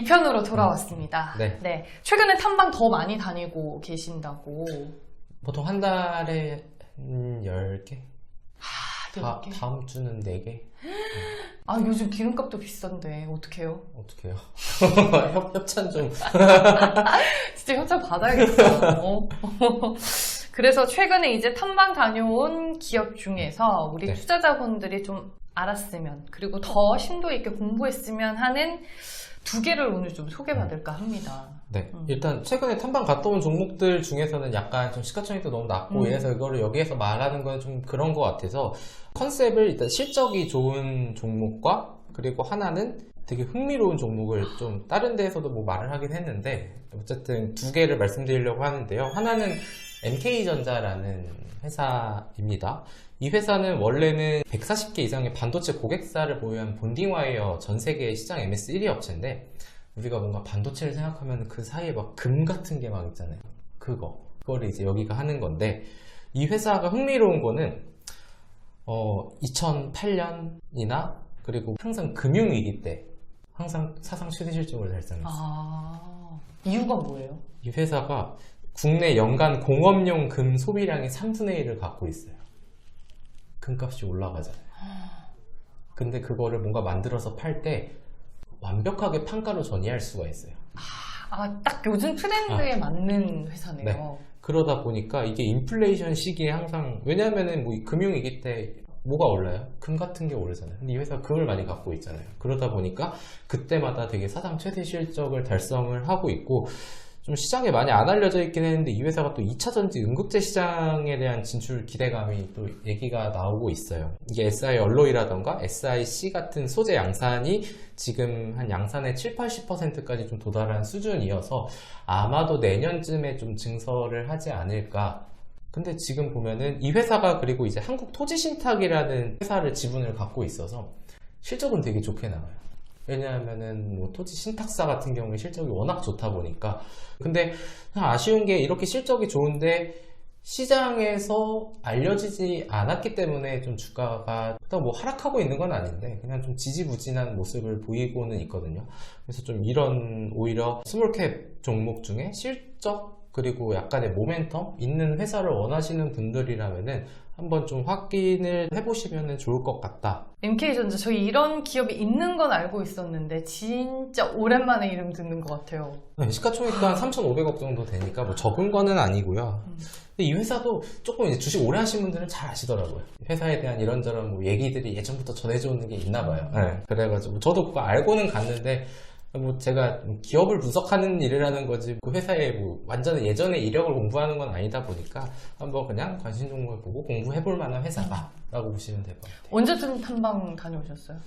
2편으로 돌아왔습니다. 네. 최근에 탐방 더 많이 다니고 계신다고. 보통 한 달에 10개? 몇 개? 다음 주는 4개? 아, 요즘 기름값도 비싼데 어떡해요? 어떡해요? 협찬 좀. 진짜 협찬 받아야겠다. 그래서 최근에 이제 탐방 다녀온 기업 중에서 우리 네. 투자자분들이 좀 알았으면, 그리고 더 심도 있게 공부했으면 하는 2개를 오늘 좀 소개받을까 합니다. 네. 일단 최근에 탐방 갔다 온 종목들 중에서는 약간 좀 시가총액도 너무 낮고 이래서 이거를 여기에서 말하는 건 좀 그런 것 같아서 컨셉을 일단 실적이 좋은 종목과 그리고 하나는 되게 흥미로운 종목을 좀 다른 데에서도 뭐 말을 하긴 했는데 어쨌든 2개를 말씀드리려고 하는데요. 하나는 MK전자라는 회사입니다. 이 회사는 원래는 140개 이상의 반도체 고객사를 보유한 본딩와이어 전 세계 시장 MS 1위 업체인데 우리가 뭔가 반도체를 생각하면 그 사이에 막 금 같은 게 막 있잖아요. 그거를 이제 여기가 하는 건데 이 회사가 흥미로운 거는 2008년이나 그리고 항상 금융위기 때 항상 사상 최대 실적을 달성했어요. 이유가 뭐예요? 이 회사가 국내 연간 공업용 금 소비량의 3분의 1을 갖고 있어요. 금값이 올라가잖아요. 근데 그거를 뭔가 만들어서 팔 때 완벽하게 판가로 전이할 수가 있어요. 딱 요즘 트렌드에 맞는 회사네요. 네. 그러다 보니까 이게 인플레이션 시기에 항상, 왜냐면은 뭐 금융위기 때 뭐가 올라요? 금 같은 게 오르잖아요. 근데 이 회사가 금을 많이 갖고 있잖아요. 그러다 보니까 그때마다 되게 사상 최대 실적을 달성을 하고 있고 좀 시장에 많이 안 알려져 있긴 했는데 이 회사가 또 2차전지 응급제 시장에 대한 진출 기대감이 또 얘기가 나오고 있어요. 이게 SI 얼로이라던가 SIC 같은 소재 양산이 지금 한 양산의 7, 80%까지 좀 도달한 수준이어서 아마도 내년쯤에 좀 증설을 하지 않을까. 근데 지금 보면은 이 회사가 그리고 이제 한국토지신탁이라는 회사를 지분을 갖고 있어서 실적은 되게 좋게 나와요. 왜냐하면은 뭐 토지 신탁사 같은 경우에 실적이 워낙 좋다 보니까. 근데 아쉬운 게 이렇게 실적이 좋은데 시장에서 알려지지 않았기 때문에 좀 주가가 뭐 하락하고 있는 건 아닌데 그냥 좀 지지부진한 모습을 보이고는 있거든요. 그래서 좀 이런 오히려 스몰캡 종목 중에 실적 그리고 약간의 모멘텀 있는 회사를 원하시는 분들이라면은 한번 좀 확인을 해보시면 좋을 것 같다. MK전자, 저희 이런 기업이 있는 건 알고 있었는데 진짜 오랜만에 이름 듣는 것 같아요. 네, 시가총액도 한 3,500억 정도 되니까 뭐 적은 거는 아니고요. 근데 이 회사도 조금 이제 주식 오래 하신 분들은 잘 아시더라고요. 회사에 대한 이런저런 뭐 얘기들이 예전부터 전해져 오는 게 있나 봐요. 네, 그래가지고 저도 그거 알고는 갔는데 뭐 제가 기업을 분석하는 일이라는 거지 그 회사에 뭐 완전히 예전의 이력을 공부하는 건 아니다 보니까 한번 그냥 관심 종목을 보고 공부해볼 만한 회사다 라고 보시면 될 것 같아요. 언제쯤 탐방 다녀오셨어요?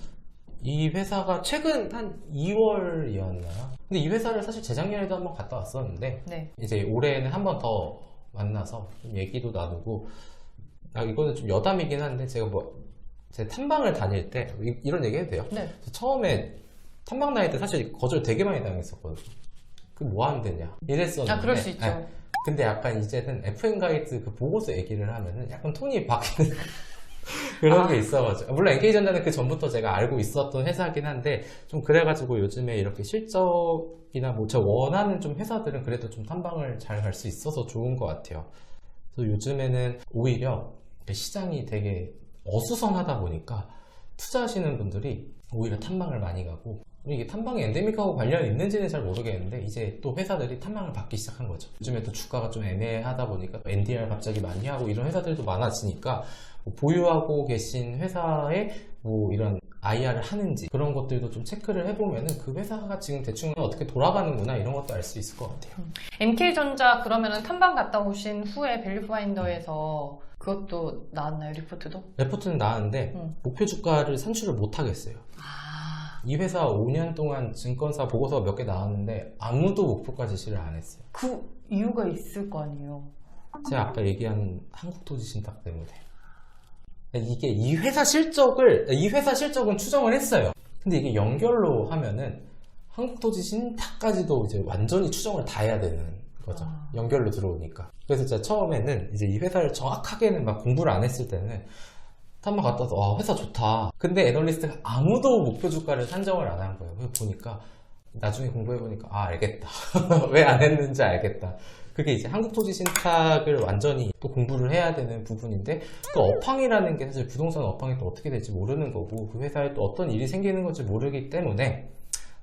이 회사가 최근 한 2월이었나요? 근데 이 회사를 사실 재작년에도 한번 갔다 왔었는데 네. 이제 올해는 한 번 더 만나서 좀 얘기도 나누고 이거는 좀 여담이긴 한데 제가 제 탐방을 다닐 때 이런 얘기 해도 돼요? 네. 처음에 탐방 다닐 때 사실 거절 되게 많이 당했었거든요. 그 뭐 하면 되냐 이랬었는데 그럴 수 있죠. 네. 근데 약간 이제는 FM 가이드 그 보고서 얘기를 하면은 약간 톤이 바뀌는 그런 게 있어가지고 물론 NK전자는 그 전부터 제가 알고 있었던 회사긴 한데 좀 그래가지고 요즘에 이렇게 실적이나 뭐 제가 원하는 좀 회사들은 그래도 좀 탐방을 잘 갈 수 있어서 좋은 것 같아요. 그래서 요즘에는 오히려 시장이 되게 어수선하다 보니까 투자하시는 분들이 오히려 탐방을 많이 가고 이게 탐방이 엔데믹하고 관련이 있는지는 잘 모르겠는데 이제 또 회사들이 탐방을 받기 시작한 거죠. 요즘에 또 주가가 좀 애매하다 보니까 NDR 갑자기 많이 하고 이런 회사들도 많아지니까 뭐 보유하고 계신 회사에 뭐 이런 IR을 하는지 그런 것들도 좀 체크를 해보면은 그 회사가 지금 대충 어떻게 돌아가는구나 이런 것도 알 수 있을 것 같아요. MK전자 그러면은 탐방 갔다 오신 후에 밸류파인더에서 그것도 나왔나요? 리포트도? 레포트는 나왔는데 목표 주가를 산출을 못 하겠어요. 이 회사 5년 동안 증권사 보고서가 몇 개 나왔는데 아무도 목표가 제시를 안 했어요. 그 이유가 있을 거 아니에요? 제가 아까 얘기한 한국토지신탁 때문에. 이게 이 회사 실적은 추정을 했어요. 근데 이게 연결로 하면은 한국토지신탁까지도 이제 완전히 추정을 다 해야 되는 거죠. 연결로 들어오니까. 그래서 제가 처음에는 이제 이 회사를 정확하게는 막 공부를 안 했을 때는 탐방 갔다 와서 와 회사 좋다. 근데 애널리스트가 아무도 목표 주가를 산정을 안 한 거예요. 그래서 보니까 나중에 공부해보니까 알겠다. 왜 안 했는지 알겠다. 그게 이제 한국토지신탁을 완전히 또 공부를 해야 되는 부분인데, 또 업황이라는 게 사실 부동산 업황이 또 어떻게 될지 모르는 거고, 그 회사에 또 어떤 일이 생기는 건지 모르기 때문에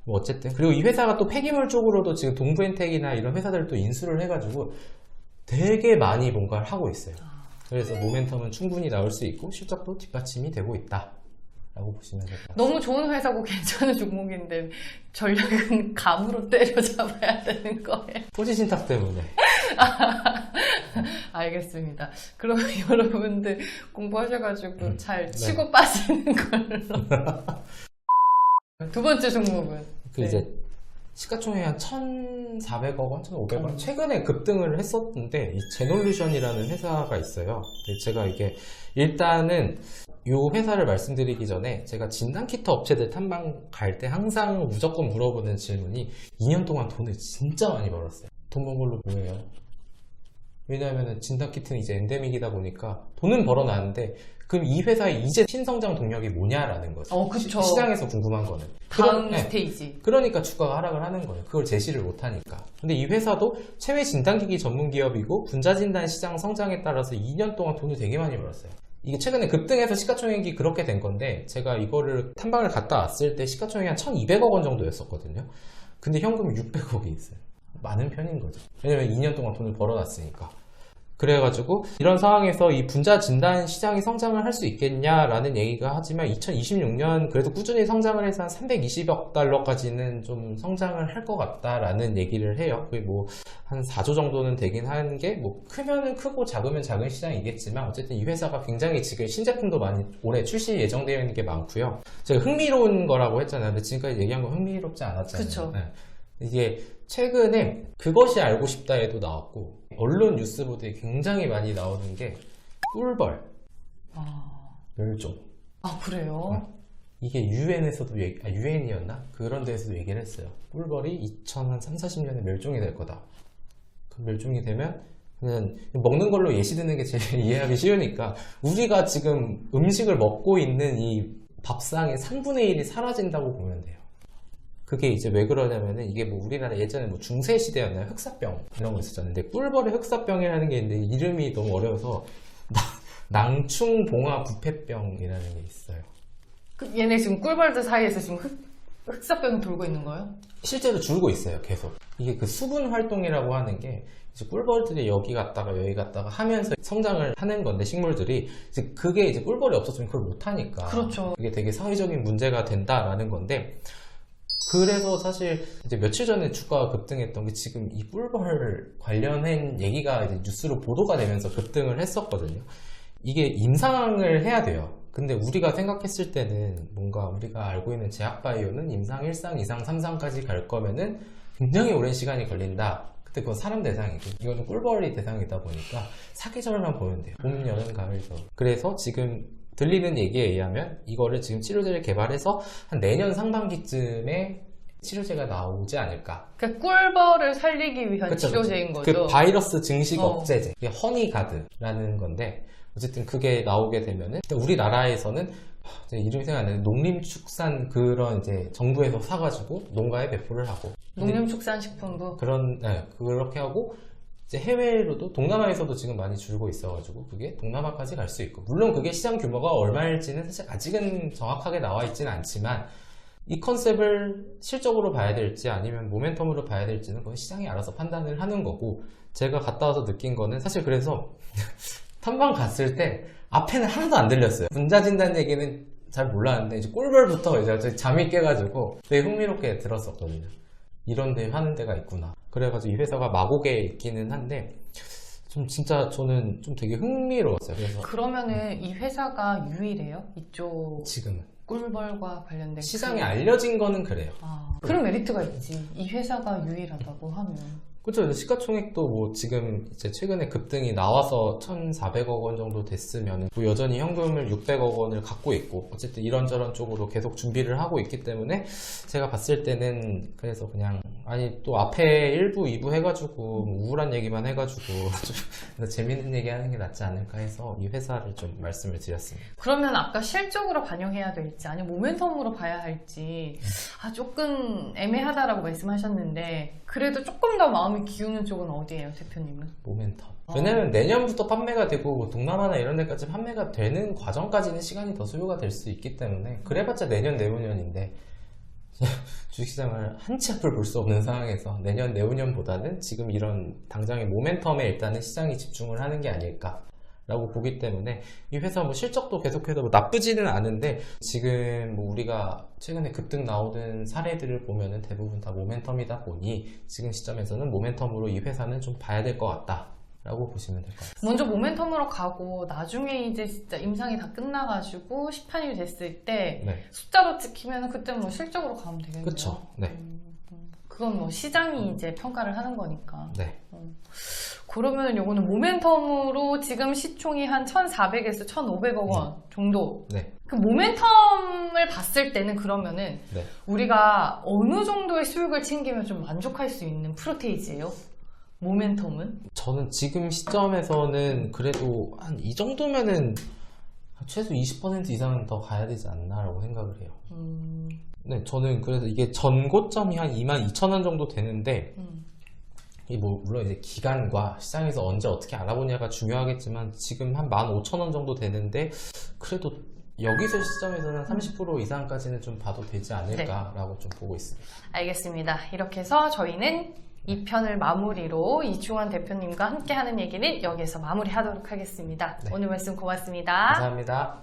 뭐 어쨌든, 그리고 이 회사가 또 폐기물 쪽으로도 지금 동부엔텍이나 이런 회사들을 또 인수를 해가지고 되게 많이 뭔가를 하고 있어요. 그래서 모멘텀은 충분히 나올 수 있고 실적도 뒷받침이 되고 있다 라고 보시면 될 것 같아요. 너무 좋은 회사고 괜찮은 종목인데 전략은 감으로 때려잡아야 되는 거예요. 토지신탁 때문에. 알겠습니다. 그러면 여러분들 공부하셔가지고 잘 네. 치고 빠지는 걸로. 두 번째 종목은? 그 네. 이제 시가총액 한 1,400억 원, 1,500원 최근에 급등을 했었는데 이 제놀루션이라는 회사가 있어요. 근데 제가 이게 일단은 이 회사를 말씀드리기 전에 제가 진단키트 업체들 탐방 갈 때 항상 무조건 물어보는 질문이 2년 동안 돈을 진짜 많이 벌었어요. 돈 번 걸로 뭐예요? 왜냐하면 진단키트는 이제 엔데믹이다 보니까 돈은 벌어놨는데 그럼 이 회사의 이제 신성장 동력이 뭐냐라는 거죠. 그쵸. 시장에서 궁금한 거는. 다음 네. 스테이지. 그러니까 주가가 하락을 하는 거예요. 그걸 제시를 못하니까. 근데 이 회사도 체외 진단기기 전문 기업이고 분자진단 시장 성장에 따라서 2년 동안 돈을 되게 많이 벌었어요. 이게 최근에 급등해서 시가총액이 그렇게 된 건데 제가 이거를 탐방을 갔다 왔을 때 시가총액이 한 1,200억 원 정도였었거든요. 근데 현금이 600억이 있어요. 많은 편인 거죠. 왜냐면 2년 동안 돈을 벌어놨으니까. 그래가지고 이런 상황에서 이 분자 진단 시장이 성장을 할 수 있겠냐라는 얘기가 하지만 2026년 그래도 꾸준히 성장을 해서 한 320억 달러까지는 좀 성장을 할 것 같다라는 얘기를 해요. 그게 뭐 한 4조 정도는 되긴 하는 게 뭐 크면은 크고 작으면 작은 시장이겠지만 어쨌든 이 회사가 굉장히 지금 신제품도 많이 올해 출시 예정되어 있는 게 많고요. 제가 흥미로운 거라고 했잖아요. 근데 지금까지 얘기한 거 흥미롭지 않았잖아요. 그쵸. 네. 이게 최근에 그것이 알고 싶다에도 나왔고 언론 뉴스보드에 굉장히 많이 나오는 게 꿀벌, 멸종. 그래요? 이게 유엔에서도 유엔이었나? 그런 데에서도 얘기를 했어요. 꿀벌이 2030-40년에 멸종이 될 거다. 그 멸종이 되면 그냥 먹는 걸로 예시 드는 게 제일 이해하기 쉬우니까 우리가 지금 음식을 먹고 있는 이 밥상의 3분의 1이 사라진다고 보면 돼요. 그게 이제 왜 그러냐면은 이게 뭐 우리나라 예전에 뭐 중세 시대였나요? 흑사병 이런 거 있었잖아요. 근데 꿀벌의 흑사병이라는 게 있는데 이름이 너무 어려워서 낭충봉화 부패병이라는 게 있어요. 얘네 지금 꿀벌들 사이에서 지금 흑사병이 돌고 있는 거예요? 실제로 줄고 있어요. 계속. 이게 그 수분 활동이라고 하는 게 이제 꿀벌들이 여기 갔다가 여기 갔다가 하면서 성장을 하는 건데 식물들이 이제 그게 이제 꿀벌이 없었으면 그걸 못 하니까. 그렇죠. 그게 되게 사회적인 문제가 된다라는 건데 그래서 사실 이제 며칠 전에 주가가 급등했던 게 지금 이 꿀벌 관련한 얘기가 이제 뉴스로 보도가 되면서 급등을 했었거든요. 이게 임상을 해야 돼요. 근데 우리가 생각했을 때는 뭔가 우리가 알고 있는 제약바이오는 임상 1상, 2상, 3상까지 갈 거면은 굉장히 오랜 시간이 걸린다. 근데 그건 사람 대상이고 이거는 꿀벌이 대상이다 보니까 사계절만 보면 돼요. 봄, 여름, 가을, 겨울. 그래서 지금 들리는 얘기에 의하면 이거를 지금 치료제를 개발해서 한 내년 상반기쯤에 치료제가 나오지 않을까. 그러니까 꿀벌을 살리기 위한 그쵸, 치료제인 그쵸. 거죠. 그 바이러스 증식 어. 억제제, 이게 허니가드라는 건데 어쨌든 그게 나오게 되면은 우리나라에서는 이제 이름이 생각 안 나는데 농림축산 그런 이제 정부에서 사가지고 농가에 배포를 하고 농림축산식품부. 그렇게 하고 이제 해외로도 동남아에서도 지금 많이 줄고 있어가지고 그게 동남아까지 갈 수 있고 물론 그게 시장 규모가 얼마일지는 사실 아직은 정확하게 나와 있지는 않지만 이 컨셉을 실적으로 봐야 될지 아니면 모멘텀으로 봐야 될지는 그건 시장이 알아서 판단을 하는 거고 제가 갔다 와서 느낀 거는 사실 그래서 탐방 갔을 때 앞에는 하나도 안 들렸어요. 분자진단 얘기는 잘 몰랐는데 이제 꿀벌부터 이제 잠이 깨가지고 되게 흥미롭게 들었었거든요. 이런 데 하는 데가 있구나. 그래가지고 이 회사가 마곡에 있기는 한데 좀 진짜 저는 좀 되게 흥미로웠어요. 그래서 그러면은 이 회사가 유일해요? 이쪽 지금은 꿀벌과 관련된 시장에 알려진 거는 그래요. 그런 메리트가 있지. 이 회사가 유일하다고 하면. 그렇죠. 시가총액도 뭐 지금 이제 최근에 급등이 나와서 1,400억 원 정도 됐으면 뭐 여전히 현금을 600억 원을 갖고 있고 어쨌든 이런저런 쪽으로 계속 준비를 하고 있기 때문에 제가 봤을 때는 그래서 그냥 아니 또 앞에 1부, 2부 해가지고 우울한 얘기만 해가지고 좀 재밌는 얘기 하는 게 낫지 않을까 해서 이 회사를 좀 말씀을 드렸습니다. 그러면 아까 실적으로 반영해야 될 될지 아니면 모멘텀으로 봐야 할지 조금 애매하다라고 말씀하셨는데 그래도 조금 더 마음이 기우는 쪽은 어디예요, 대표님은? 모멘텀. 왜냐면 내년부터 판매가 되고 뭐 동남아나 이런 데까지 판매가 되는 과정까지는 시간이 더 소요가 될 수 있기 때문에 그래봤자 내년 내후년인데 주식시장을 한치 앞을 볼 수 없는 상황에서 내년 내후년보다는 지금 이런 당장의 모멘텀에 일단은 시장이 집중을 하는 게 아닐까라고 보기 때문에 이 회사 뭐 실적도 계속해서 뭐 나쁘지는 않은데 지금 뭐 우리가 최근에 급등 나오는 사례들을 보면은 대부분 다 모멘텀이다 보니 지금 시점에서는 모멘텀으로 이 회사는 좀 봐야 될 것 같다 라고 보시면 될 것 같습니다. 먼저 모멘텀으로 가고 나중에 이제 진짜 임상이 다 끝나가지고 시판이 됐을 때 네. 숫자로 찍히면 그때 뭐 실적으로 가면 되겠네요. 그쵸. 네. 그건 뭐 시장이 이제 평가를 하는 거니까. 네. 그러면 요거는 모멘텀으로 지금 시총이 한 1,400에서 1,500억 원 정도. 네. 그 모멘텀을 봤을 때는 그러면은 네. 우리가 어느 정도의 수익을 챙기면 좀 만족할 수 있는 프로테이지예요? 모멘텀은? 저는 지금 시점에서는 그래도 한 이 정도면은 최소 20% 이상은 더 가야 되지 않나라고 생각을 해요. 네, 저는 그래서 이게 전고점이 한 22,000원 정도 되는데 이 뭐 물론 이제 기간과 시장에서 언제 어떻게 알아보냐가 중요하겠지만 지금 한 15,000원 정도 되는데 그래도 여기서 시점에서는 30% 이상까지는 좀 봐도 되지 않을까라고 좀 보고 있습니다. 알겠습니다. 이렇게 해서 저희는 이 편을 마무리로 이충원 대표님과 함께 하는 얘기는 여기서 마무리하도록 하겠습니다. 네. 오늘 말씀 고맙습니다. 감사합니다.